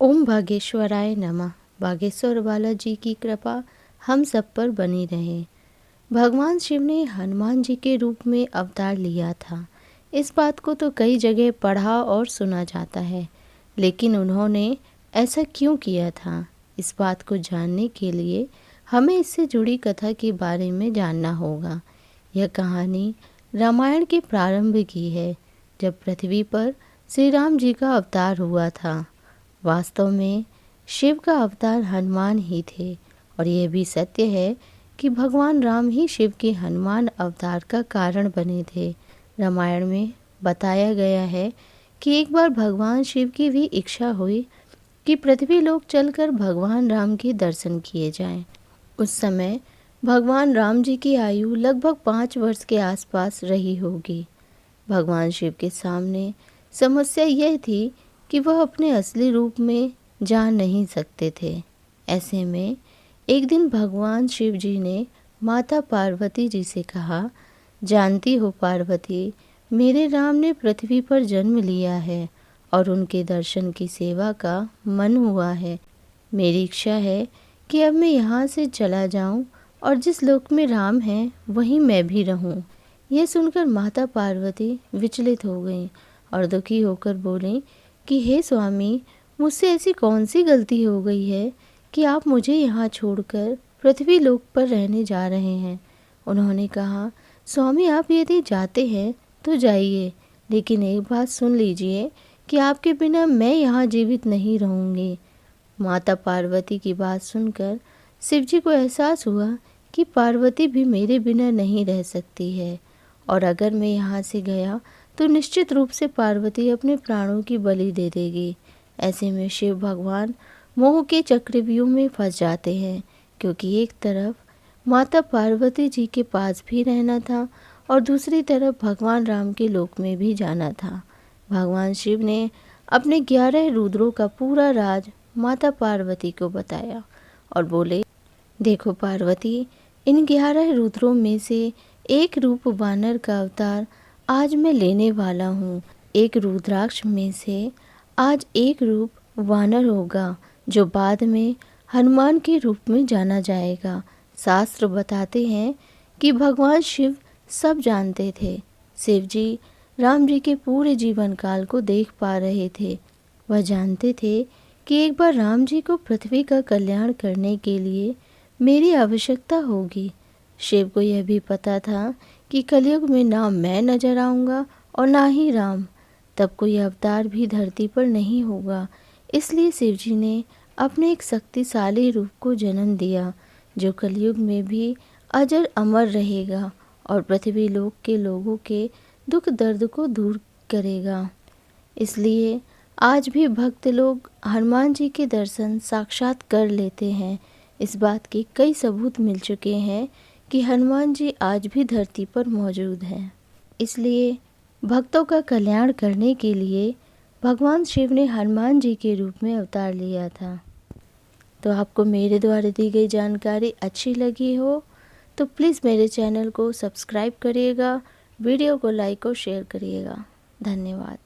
ओम बागेश्वराय नमः। बागेश्वर बालाजी की कृपा हम सब पर बनी रहे। भगवान शिव ने हनुमान जी के रूप में अवतार लिया था। इस बात को तो कई जगह पढ़ा और सुना जाता है, लेकिन उन्होंने ऐसा क्यों किया था, इस बात को जानने के लिए हमें इससे जुड़ी कथा के बारे में जानना होगा। यह कहानी रामायण के प्रारंभ की है, जब पृथ्वी पर श्री राम जी का अवतार हुआ था। वास्तव में शिव का अवतार हनुमान ही थे, और यह भी सत्य है कि भगवान राम ही शिव के हनुमान अवतार का कारण बने थे। रामायण में बताया गया है कि एक बार भगवान शिव की भी इच्छा हुई कि पृथ्वी लोक चलकर भगवान राम के दर्शन किए जाएं। उस समय भगवान राम जी की आयु लगभग 5 वर्ष के आसपास रही होगी। भगवान शिव के सामने समस्या यह थी कि वह अपने असली रूप में जा नहीं सकते थे। ऐसे में एक दिन भगवान शिव जी ने माता पार्वती जी से कहा, जानती हो पार्वती, मेरे राम ने पृथ्वी पर जन्म लिया है और उनके दर्शन की सेवा का मन हुआ है। मेरी इच्छा है कि अब मैं यहाँ से चला जाऊँ और जिस लोक में राम हैं वहीं मैं भी रहूँ। यह सुनकर माता पार्वती विचलित हो गईं और दुखी होकर बोलीं कि हे स्वामी, मुझसे ऐसी कौन सी गलती हो गई है कि आप मुझे यहाँ छोड़कर पृथ्वी लोक पर रहने जा रहे हैं। उन्होंने कहा, स्वामी, आप यदि जाते हैं तो जाइए, लेकिन एक बात सुन लीजिए कि आपके बिना मैं यहाँ जीवित नहीं रहूँगी। माता पार्वती की बात सुनकर शिव जी को एहसास हुआ कि पार्वती भी मेरे बिना नहीं रह सकती है, और अगर मैं यहाँ से गया तो निश्चित रूप से पार्वती अपने प्राणों की बलि दे देगी। ऐसे में शिव भगवान मोह के चक्रव्यूह में फंस जाते हैं, क्योंकि एक तरफ माता पार्वती जी के पास भी रहना था और दूसरी तरफ भगवान राम के लोक में भी जाना था। भगवान शिव ने अपने 11 रुद्रों का पूरा राज माता पार्वती को बताया और बोले, देखो पार्वती, इन 11 रुद्रों में से एक रूप वानर का अवतार आज मैं लेने वाला हूँ। एक रुद्राक्ष में से आज एक रूप वानर होगा, जो बाद में हनुमान के रूप में जाना जाएगा। शास्त्र बताते हैं कि भगवान शिव सब जानते थे। शिव जी राम जी के पूरे जीवन काल को देख पा रहे थे। वह जानते थे कि एक बार राम जी को पृथ्वी का कल्याण करने के लिए मेरी आवश्यकता होगी। शिव को यह भी पता था कि कलयुग में ना मैं नजर आऊँगा और ना ही राम, तब कोई अवतार भी धरती पर नहीं होगा। इसलिए शिव जी ने अपने एक शक्तिशाली रूप को जन्म दिया, जो कलयुग में भी अजर अमर रहेगा और पृथ्वी लोक के लोगों के दुख दर्द को दूर करेगा। इसलिए आज भी भक्त लोग हनुमान जी के दर्शन साक्षात कर लेते हैं। इस बात के कई सबूत मिल चुके हैं कि हनुमान जी आज भी धरती पर मौजूद हैं। इसलिए भक्तों का कल्याण करने के लिए भगवान शिव ने हनुमान जी के रूप में अवतार लिया था। तो आपको मेरे द्वारा दी गई जानकारी अच्छी लगी हो तो प्लीज़ मेरे चैनल को सब्सक्राइब करिएगा, वीडियो को लाइक और शेयर करिएगा। धन्यवाद।